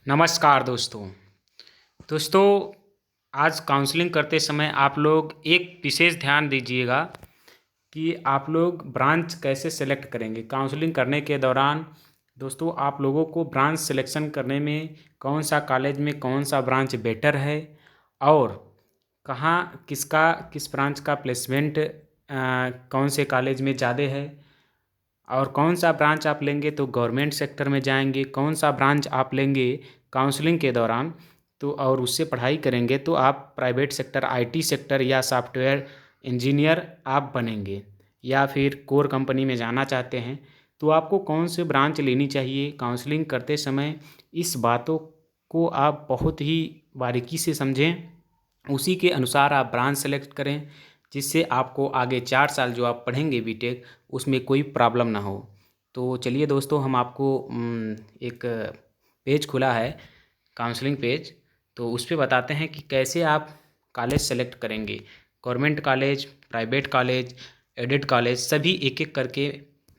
नमस्कार दोस्तों। दोस्तों, आज काउंसलिंग करते समय आप लोग एक विशेष ध्यान दीजिएगा कि आप लोग ब्रांच कैसे सेलेक्ट करेंगे। काउंसलिंग करने के दौरान दोस्तों आप लोगों को ब्रांच सिलेक्शन करने में कौन सा कॉलेज में कौन सा ब्रांच बेटर है और कहाँ किस ब्रांच का प्लेसमेंट कौन से कॉलेज में ज़्यादा है और कौन सा ब्रांच आप लेंगे तो गवर्नमेंट सेक्टर में जाएंगे, कौन सा ब्रांच आप लेंगे काउंसलिंग के दौरान तो और उससे पढ़ाई करेंगे तो आप प्राइवेट सेक्टर आईटी सेक्टर या सॉफ्टवेयर इंजीनियर आप बनेंगे या फिर कोर कंपनी में जाना चाहते हैं तो आपको कौन से ब्रांच लेनी चाहिए। काउंसलिंग करते समय इस बातों को आप बहुत ही बारीकी से समझें, उसी के अनुसार आप ब्रांच सेलेक्ट करें जिससे आपको आगे 4 साल जो आप पढ़ेंगे बीटेक उसमें कोई प्रॉब्लम ना हो। तो चलिए दोस्तों, हम आपको एक पेज खुला है काउंसलिंग पेज, तो उस पर बताते हैं कि कैसे आप कॉलेज सेलेक्ट करेंगे। Government college, private college, added college सभी एक एक करके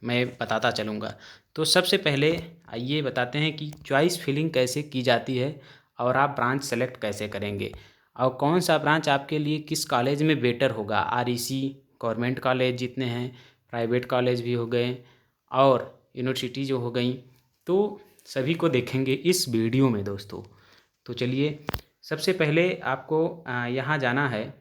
मैं बताता चलूँगा। तो सबसे पहले आइए बताते हैं कि चॉइस फिलिंग कैसे की जाती है और आप ब्रांच सेलेक्ट कैसे करेंगे और कौन सा ब्रांच आपके लिए किस कॉलेज में बेटर होगा। आरईसी गवर्नमेंट कॉलेज जितने हैं, प्राइवेट कॉलेज भी हो गए और यूनिवर्सिटी जो हो गई, तो सभी को देखेंगे इस वीडियो में दोस्तों। तो चलिए, सबसे पहले आपको यहाँ जाना है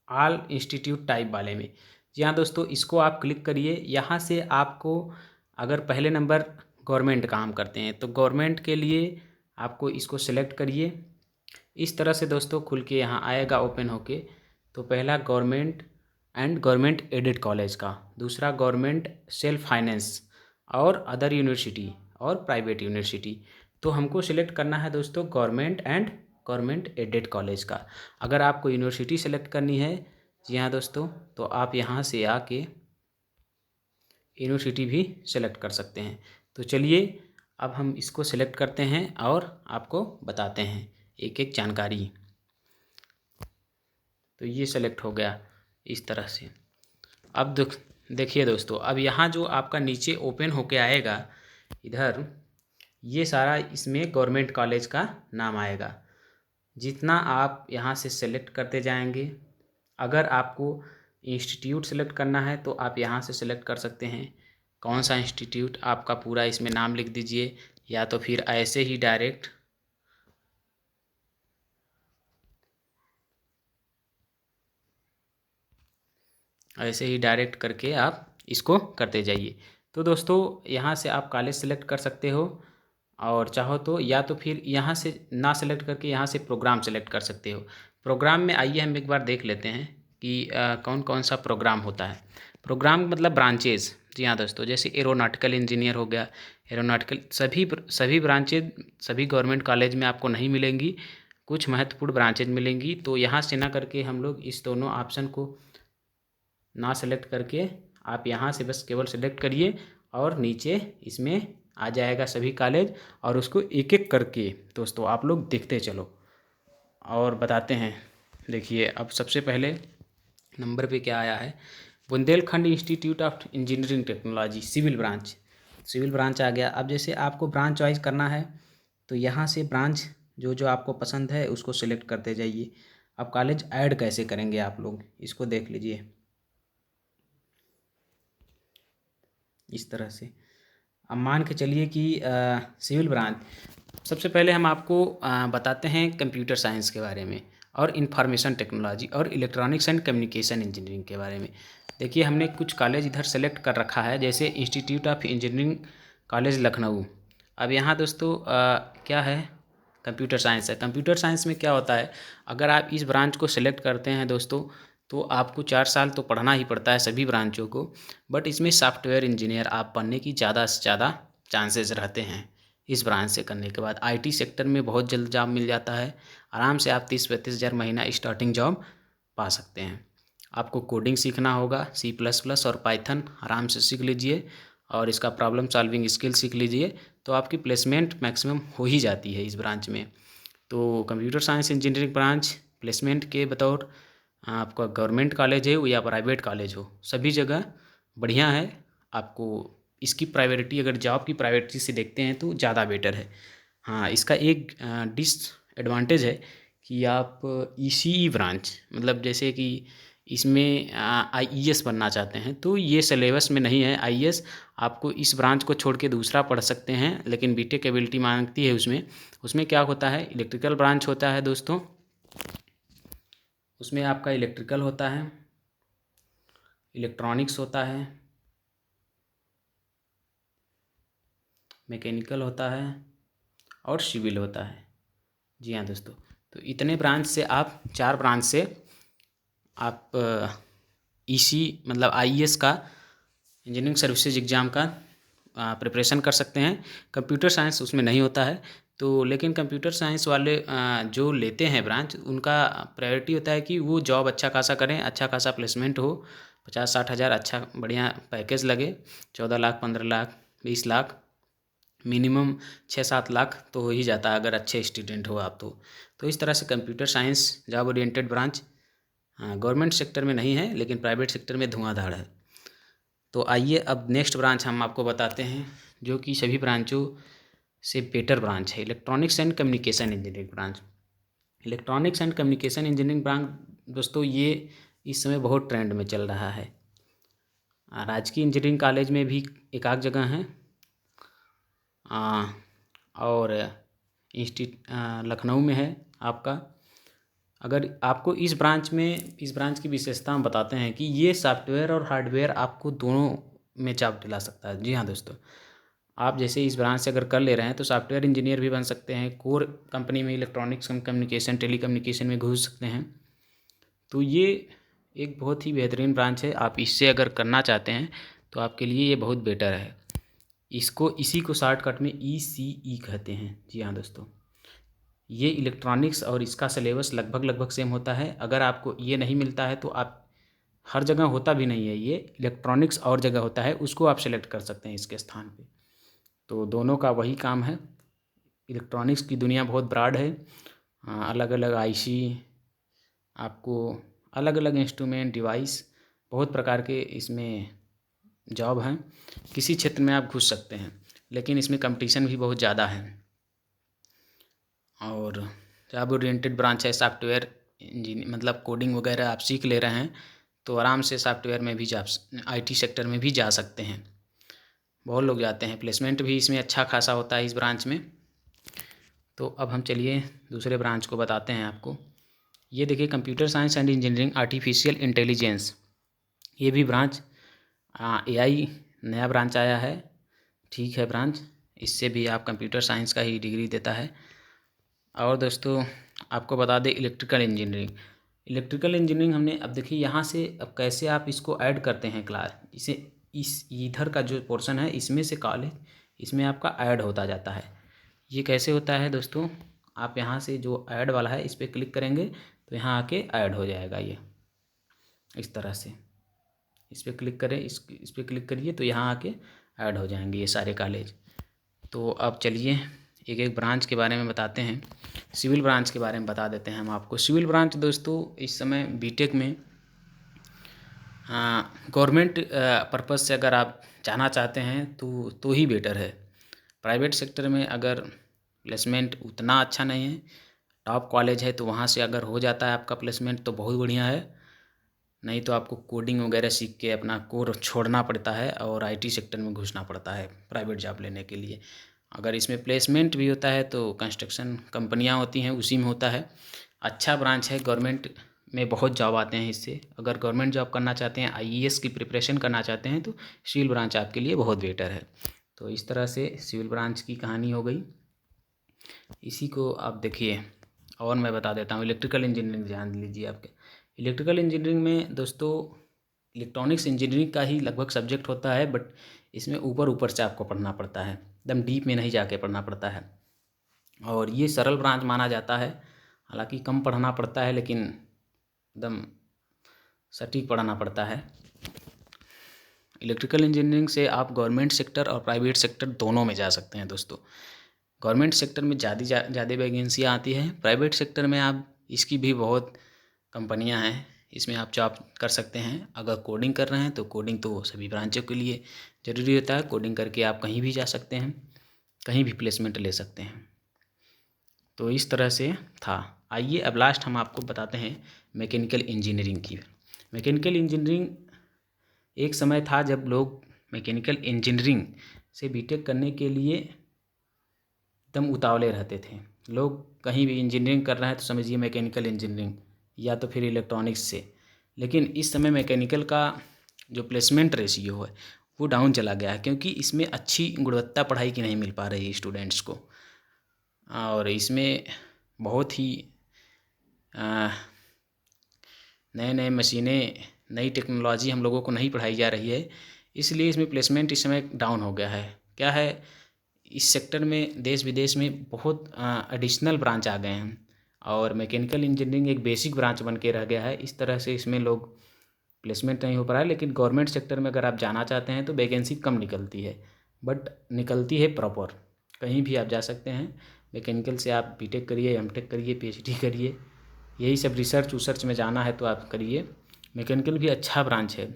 ऑल इंस्टीट्यूट टाइप वाले में। जी हाँ दोस्तों, इसको आप क्लिक करिए। यहाँ से आपको अगर पहले नंबर गवर्नमेंट काम करते हैं तो गवर्नमेंट के लिए आपको इसको सेलेक्ट करिए। इस तरह से दोस्तों खुल के यहाँ आएगा ओपन होके। तो पहला government and government aided college का, दूसरा गवर्नमेंट सेल्फ फाइनेंस और अदर यूनिवर्सिटी और प्राइवेट यूनिवर्सिटी। तो हमको सिलेक्ट करना है दोस्तों government and government aided college का। अगर आपको यूनिवर्सिटी सेलेक्ट करनी है, जी हाँ दोस्तों, तो आप यहाँ से आके यूनिवर्सिटी भी सेलेक्ट कर सकते हैं। तो चलिए अब हम इसको सेलेक्ट करते हैं और आपको बताते हैं एक एक जानकारी। तो ये सेलेक्ट हो गया इस तरह से। अब देखिए दोस्तों, अब यहाँ जो आपका नीचे ओपन होके आएगा इधर, ये सारा इसमें गवर्नमेंट कॉलेज का नाम आएगा। जितना आप यहाँ से सेलेक्ट करते जाएंगे, अगर आपको इंस्टीट्यूट सेलेक्ट करना है तो आप यहाँ से सेलेक्ट कर सकते हैं कौन सा इंस्टीट्यूट आपका पूरा इसमें नाम लिख दीजिए, या तो फिर ऐसे ही डायरेक्ट करके आप इसको करते जाइए। तो दोस्तों यहाँ से आप कॉलेज सेलेक्ट कर सकते हो और चाहो तो, या तो फिर यहाँ से ना सेलेक्ट करके यहाँ से प्रोग्राम सेलेक्ट कर सकते हो। प्रोग्राम में आइए हम एक बार देख लेते हैं कि कौन कौन सा प्रोग्राम होता है। प्रोग्राम मतलब ब्रांचेज़। जी हाँ दोस्तों, जैसे एरोनॉटिकल इंजीनियर हो गया, एरोनॉटिकल सभी ब्रांचेज सभी गवर्नमेंट कॉलेज में आपको नहीं मिलेंगी, कुछ महत्वपूर्ण ब्रांचेज मिलेंगी। तो यहाँ से ना करके हम लोग इस दोनों ऑप्शन को ना सेलेक्ट करके आप यहाँ से बस केवल सेलेक्ट करिए और नीचे इसमें आ जाएगा सभी कॉलेज, और उसको एक एक करके दोस्तों आप लोग देखते चलो और बताते हैं। देखिए अब सबसे पहले नंबर पे क्या आया है, Bundelkhand institute of engineering technology civil branch आ गया। अब जैसे आपको ब्रांच चॉइस करना है तो यहाँ से ब्रांच जो जो आपको पसंद है उसको सिलेक्ट करते जाइए। अब कॉलेज ऐड कैसे करेंगे आप लोग, इसको देख लीजिए इस तरह से। अब मान के चलिए कि सिविल ब्रांच, सबसे पहले हम आपको बताते हैं कंप्यूटर साइंस के बारे में और इंफॉर्मेशन टेक्नोलॉजी और इलेक्ट्रॉनिक्स एंड कम्युनिकेशन इंजीनियरिंग के बारे में। देखिए हमने कुछ कॉलेज इधर सेलेक्ट कर रखा है, जैसे institute of engineering college Lucknow. अब यहाँ दोस्तों क्या है, कंप्यूटर साइंस है। कंप्यूटर साइंस में क्या होता है, अगर आप इस ब्रांच को सेलेक्ट करते हैं दोस्तों तो आपको 4 साल तो पढ़ना ही पड़ता है सभी ब्रांचों को, बट इसमें सॉफ्टवेयर इंजीनियर आप बनने की ज़्यादा से ज़्यादा चांसेस रहते हैं। इस ब्रांच से करने के बाद आईटी सेक्टर में बहुत जल्द जॉब मिल जाता है, आराम से आप 30-35 हज़ार महीना स्टार्टिंग जॉब पा सकते हैं। आपको कोडिंग सीखना होगा, C++ और पाइथन आराम से सीख लीजिए और इसका प्रॉब्लम सॉल्विंग स्किल सीख लीजिए, तो आपकी प्लेसमेंट मैक्सिमम हो ही जाती है इस ब्रांच में। तो computer science engineering branch placement के बतौर आपका गवर्नमेंट कॉलेज है या प्राइवेट कॉलेज हो, सभी जगह बढ़िया है, आपको इसकी प्रायोरिटी अगर जॉब की प्रायोरिटी से देखते हैं तो ज़्यादा बेटर है। हाँ, इसका एक डिसएडवांटेज है कि आप ईसीई ब्रांच, मतलब जैसे कि इसमें आईईएस बनना चाहते हैं तो ये सिलेबस में नहीं है आईईएस। आपको इस ब्रांच को छोड़ के दूसरा पढ़ सकते हैं, लेकिन बीटेक एबिलिटी मांगती है उसमें। उसमें क्या होता है, इलेक्ट्रिकल ब्रांच होता है दोस्तों। उसमें आपका इलेक्ट्रिकल होता है, इलेक्ट्रॉनिक्स होता है, मैकेनिकल होता है और सिविल होता है। जी हाँ दोस्तों, तो इतने ब्रांच से आप 4 ब्रांच से आप ईसी मतलब आईईएस का, इंजीनियरिंग सर्विसेज एग्ज़ाम का प्रिपरेशन कर सकते हैं। कंप्यूटर साइंस उसमें नहीं होता है, तो लेकिन कंप्यूटर साइंस वाले जो लेते हैं ब्रांच, उनका प्रायोरिटी होता है कि वो जॉब अच्छा खासा करें, अच्छा खासा प्लेसमेंट हो, 50-60 हज़ार अच्छा बढ़िया पैकेज लगे, 14 लाख 15 लाख 20 लाख, मिनिमम 6-7 लाख तो हो ही जाता है अगर अच्छे स्टूडेंट हो आप तो इस तरह से computer science job oriented branch government sector में नहीं है, लेकिन प्राइवेट सेक्टर में धुआंधार है। तो आइए अब नेक्स्ट ब्रांच हम आपको बताते हैं, जो कि सभी ब्रांचों से बेटर ब्रांच है, electronics and communication engineering branch. Electronics and communication engineering branch दोस्तों ये इस समय बहुत ट्रेंड में चल रहा है। राजकीय इंजीनियरिंग कॉलेज में भी एक आध जगह है, और लखनऊ में है आपका। अगर आपको इस ब्रांच की विशेषता हम बताते हैं कि ये सॉफ्टवेयर और हार्डवेयर आपको दोनों में चाप दिला सकता है। जी हाँ दोस्तों, आप जैसे इस ब्रांच से अगर कर ले रहे हैं तो सॉफ्टवेयर इंजीनियर भी बन सकते हैं, कोर कंपनी में इलेक्ट्रॉनिक्स कम्युनिकेशन टेलीकम्युनिकेशन में घुस सकते हैं। तो ये एक बहुत ही बेहतरीन ब्रांच है। आप इससे अगर करना चाहते हैं तो आपके लिए ये बहुत बेटर है। इसी को शॉर्टकट में ईसीई कहते हैं। जी हाँ दोस्तों, ये इलेक्ट्रॉनिक्स और इसका सिलेबस लगभग सेम होता है। अगर आपको ये नहीं मिलता है तो आप, हर जगह होता भी नहीं है, ये इलेक्ट्रॉनिक्स और जगह होता है, उसको आप सेलेक्ट कर सकते हैं इसके स्थान पे। तो दोनों का वही काम है। इलेक्ट्रॉनिक्स की दुनिया बहुत ब्रॉड है, अलग अलग आईसी, आपको अलग अलग इंस्ट्रूमेंट डिवाइस, बहुत प्रकार के इसमें जॉब हैं। किसी क्षेत्र में आप घुस सकते हैं, लेकिन इसमें कंपटीशन भी बहुत ज़्यादा है। और जॉब ओरिएंटेड ब्रांच है, सॉफ्टवेयर इंजीनियर मतलब कोडिंग वगैरह आप सीख ले रहे हैं तो आराम से सॉफ्टवेयर में भी जा, आईटी सेक्टर में भी जा सकते हैं। बहुत लोग जाते हैं, प्लेसमेंट भी इसमें अच्छा खासा होता है इस ब्रांच में। तो अब हम चलिए दूसरे ब्रांच को बताते हैं आपको। ये देखिए, computer science and engineering artificial intelligence, ये भी ब्रांच एआई नया ब्रांच आया है। ठीक है ब्रांच, इससे भी आप कंप्यूटर साइंस का ही डिग्री देता है। और दोस्तों आपको बता दें इलेक्ट्रिकल इंजीनियरिंग हमने, अब देखिए यहाँ से अब कैसे आप इसको ऐड करते हैं क्लास, इसे इस इधर का जो पोर्शन है इसमें से कॉलेज इसमें आपका ऐड होता जाता है। ये कैसे होता है दोस्तों, आप यहाँ से जो ऐड वाला है इस पर क्लिक करेंगे तो यहाँ आके ऐड हो जाएगा। ये इस तरह से इस पर क्लिक करें, इस पर क्लिक करिए तो यहाँ आके ऐड हो जाएंगे ये सारे कॉलेज। तो अब चलिए एक एक ब्रांच के बारे में बताते हैं। सिविल ब्रांच के बारे में बता देते हैं हम आपको। सिविल ब्रांच दोस्तों इस समय बीटेक में गवर्नमेंट पर्पज़ से अगर आप जाना चाहते हैं तो ही बेटर है। प्राइवेट सेक्टर में अगर प्लेसमेंट उतना अच्छा नहीं है, टॉप कॉलेज है तो वहाँ से अगर हो जाता है आपका प्लेसमेंट तो बहुत बढ़िया है, नहीं तो आपको कोडिंग वगैरह सीख के अपना कोर छोड़ना पड़ता है और आईटी सेक्टर में घुसना पड़ता है प्राइवेट जॉब लेने के लिए। अगर इसमें प्लेसमेंट भी होता है तो कंस्ट्रक्शन कंपनियां होती हैं उसी में होता है। अच्छा ब्रांच है, गवर्नमेंट में बहुत जॉब आते हैं इससे। अगर गवर्नमेंट जॉब करना चाहते हैं, आईएएस की प्रिपरेशन करना चाहते हैं तो सिविल ब्रांच आपके लिए बहुत बेटर है। तो इस तरह से सिविल ब्रांच की कहानी हो गई। इसी को आप देखिए, और मैं बता देता हूँ इलेक्ट्रिकल इंजीनियरिंग ध्यान लीजिए। आपके इलेक्ट्रिकल इंजीनियरिंग में दोस्तों इलेक्ट्रॉनिक्स इंजीनियरिंग का ही लगभग सब्जेक्ट होता है, बट इसमें ऊपर ऊपर से आपको पढ़ना पड़ता है, एकदम डीप में नहीं जाके पढ़ना पड़ता है। और ये सरल ब्रांच माना जाता है, हालांकि कम पढ़ना पड़ता है लेकिन एकदम सटीक पढ़ना पड़ता है। इलेक्ट्रिकल इंजीनियरिंग से आप गवर्नमेंट सेक्टर और प्राइवेट सेक्टर दोनों में जा सकते हैं दोस्तों। गवर्नमेंट सेक्टर में ज़्यादा वैकेंसियाँ आती हैं, प्राइवेट सेक्टर में आप इसकी भी बहुत कंपनियां हैं, इसमें आप जॉब कर सकते हैं। अगर कोडिंग कर रहे हैं तो कोडिंग तो सभी ब्रांचों के लिए ज़रूरी होता है। कोडिंग करके आप कहीं भी जा सकते हैं, कहीं भी प्लेसमेंट ले सकते हैं। तो इस तरह से था। आइए अब लास्ट हम आपको बताते हैं मैकेनिकल इंजीनियरिंग की। मैकेनिकल इंजीनियरिंग एक समय था जब लोग मैकेनिकल इंजीनियरिंग से बीटेक करने के लिए एकदम उतावले रहते थे। लोग कहीं भी इंजीनियरिंग कर रहे हैं तो समझिए मैकेनिकल इंजीनियरिंग या तो फिर इलेक्ट्रॉनिक्स से। लेकिन इस समय मैकेनिकल का जो प्लेसमेंट रेशियो है वो डाउन चला गया है, क्योंकि इसमें अच्छी गुणवत्ता पढ़ाई की नहीं मिल पा रही है स्टूडेंट्स को। और इसमें बहुत ही नए नए मशीनें, नई टेक्नोलॉजी हम लोगों को नहीं पढ़ाई जा रही है, इसलिए इसमें प्लेसमेंट इस समय डाउन हो गया है। क्या है, इस सेक्टर में देश विदेश में बहुत एडिशनल ब्रांच आ गए हैं और मैकेनिकल इंजीनियरिंग एक बेसिक ब्रांच बन के रह गया है। इस तरह से इसमें लोग प्लेसमेंट नहीं हो पा रहा है। लेकिन गवर्नमेंट सेक्टर में अगर आप जाना चाहते हैं तो वैकेंसी कम निकलती है, बट निकलती है प्रॉपर। कहीं भी आप जा सकते हैं। मैकेनिकल से आप बीटेक करिए, एमटेक करिए, पीएचडी करिए, यही सब रिसर्च उसर्च में जाना है तो आप करिए। मैकेनिकल भी अच्छा ब्रांच है,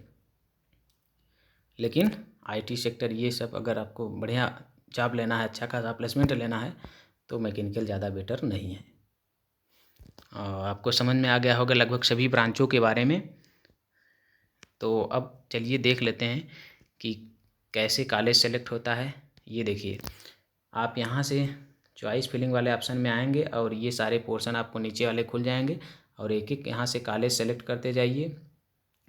लेकिन आईटी सेक्टर ये सब अगर आपको बढ़िया जॉब लेना है, अच्छा खासा प्लेसमेंट लेना है तो मैकेनिकल ज़्यादा बेटर नहीं है। आपको समझ में आ गया होगा लगभग सभी ब्रांचों के बारे में। तो अब चलिए देख लेते हैं कि कैसे कॉलेज सेलेक्ट होता है। ये देखिए, आप यहाँ से चॉइस फिलिंग वाले ऑप्शन में आएंगे और ये सारे पोर्शन आपको नीचे वाले खुल जाएंगे और एक एक यहाँ से कॉलेज सेलेक्ट करते जाइए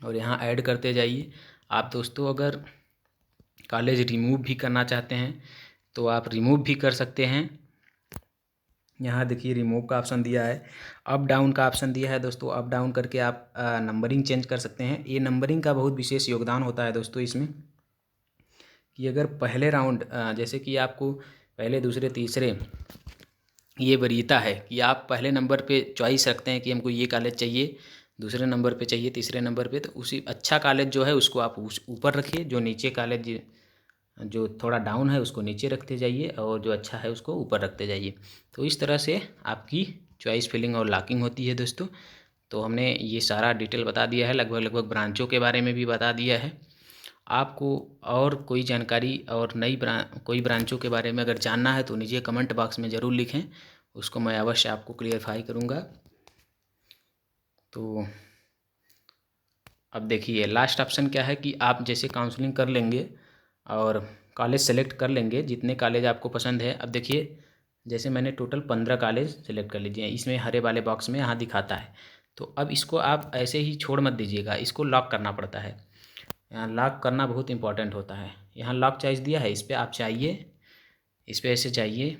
और यहाँ ऐड करते जाइए। आप दोस्तों अगर कॉलेज रिमूव भी करना चाहते हैं तो आप रिमूव भी कर सकते हैं। यहाँ देखिए रिमूव का ऑप्शन दिया है, अप डाउन का ऑप्शन दिया है दोस्तों। अप डाउन करके आप नंबरिंग चेंज कर सकते हैं। ये नंबरिंग का बहुत विशेष योगदान होता है दोस्तों इसमें, कि अगर पहले राउंड जैसे कि आपको पहले, दूसरे, तीसरे ये वरीयता है कि आप पहले नंबर पे चॉइस रखते हैं कि हमको ये कॉलेज चाहिए, दूसरे नंबर पे चाहिए, तीसरे नंबर पे, तो उसी अच्छा कॉलेज जो है उसको आप ऊपर रखिए, जो नीचे कॉलेज जो थोड़ा डाउन है उसको नीचे रखते जाइए और जो अच्छा है उसको ऊपर रखते जाइए। तो इस तरह से आपकी चॉइस फिलिंग और लॉकिंग होती है दोस्तों। तो हमने ये सारा डिटेल बता दिया है, लगभग ब्रांचों के बारे में भी बता दिया है। आपको और कोई जानकारी और कोई ब्रांचों के बारे में अगर जानना है तो नीचे कमेंट बॉक्स में ज़रूर लिखें, उसको मैं अवश्य आपको क्लियरफाई करूँगा। तो अब देखिए लास्ट ऑप्शन क्या है कि आप जैसे काउंसलिंग कर लेंगे और कॉलेज सेलेक्ट कर लेंगे, जितने कॉलेज आपको पसंद है। अब देखिए जैसे मैंने टोटल 15 कॉलेज सेलेक्ट कर लीजिए, इसमें हरे वाले बॉक्स में यहाँ दिखाता है। तो अब इसको आप ऐसे ही छोड़ मत दीजिएगा, इसको लॉक करना पड़ता है। यहाँ लॉक करना बहुत इंपॉर्टेंट होता है। यहाँ लॉक चॉइस दिया है, इस पर आप चाहिए, इस पर ऐसे चाहिए।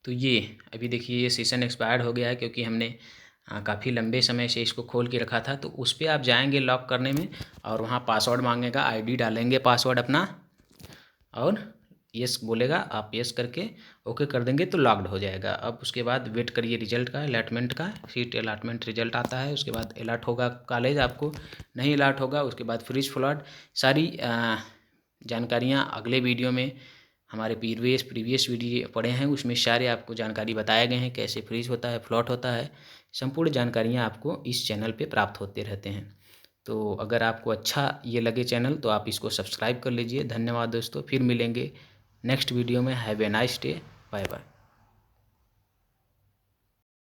तो ये अभी देखिए ये सेशन एक्सपायर्ड हो गया है, क्योंकि हमने काफ़ी लंबे समय से इसको खोल के रखा था। तो उस पर आप जाएंगे लॉक करने में और वहाँ पासवर्ड मांगेगा, आईडी डालेंगे पासवर्ड अपना और यस बोलेगा, आप यस करके ओके कर देंगे तो लॉक्ड हो जाएगा। अब उसके बाद वेट करिए रिजल्ट का, अलॉटमेंट का। सीट अलॉटमेंट रिजल्ट आता है, उसके बाद अलॉट होगा कॉलेज आपको, नहीं अलॉट होगा उसके बाद फ्रीज फ्लॉट। सारी जानकारियाँ अगले वीडियो में हमारे प्रीवियस वीडियो पढ़े हैं, उसमें सारे आपको जानकारी बताए गए हैं, कैसे फ्रीज होता है, फ्लॉट होता है। संपूर्ण जानकारियाँ आपको इस चैनल पे प्राप्त होते रहते हैं। तो अगर आपको अच्छा ये लगे चैनल तो आप इसको सब्सक्राइब कर लीजिए। धन्यवाद दोस्तों, फिर मिलेंगे नेक्स्ट वीडियो में। Have a nice day, bye bye.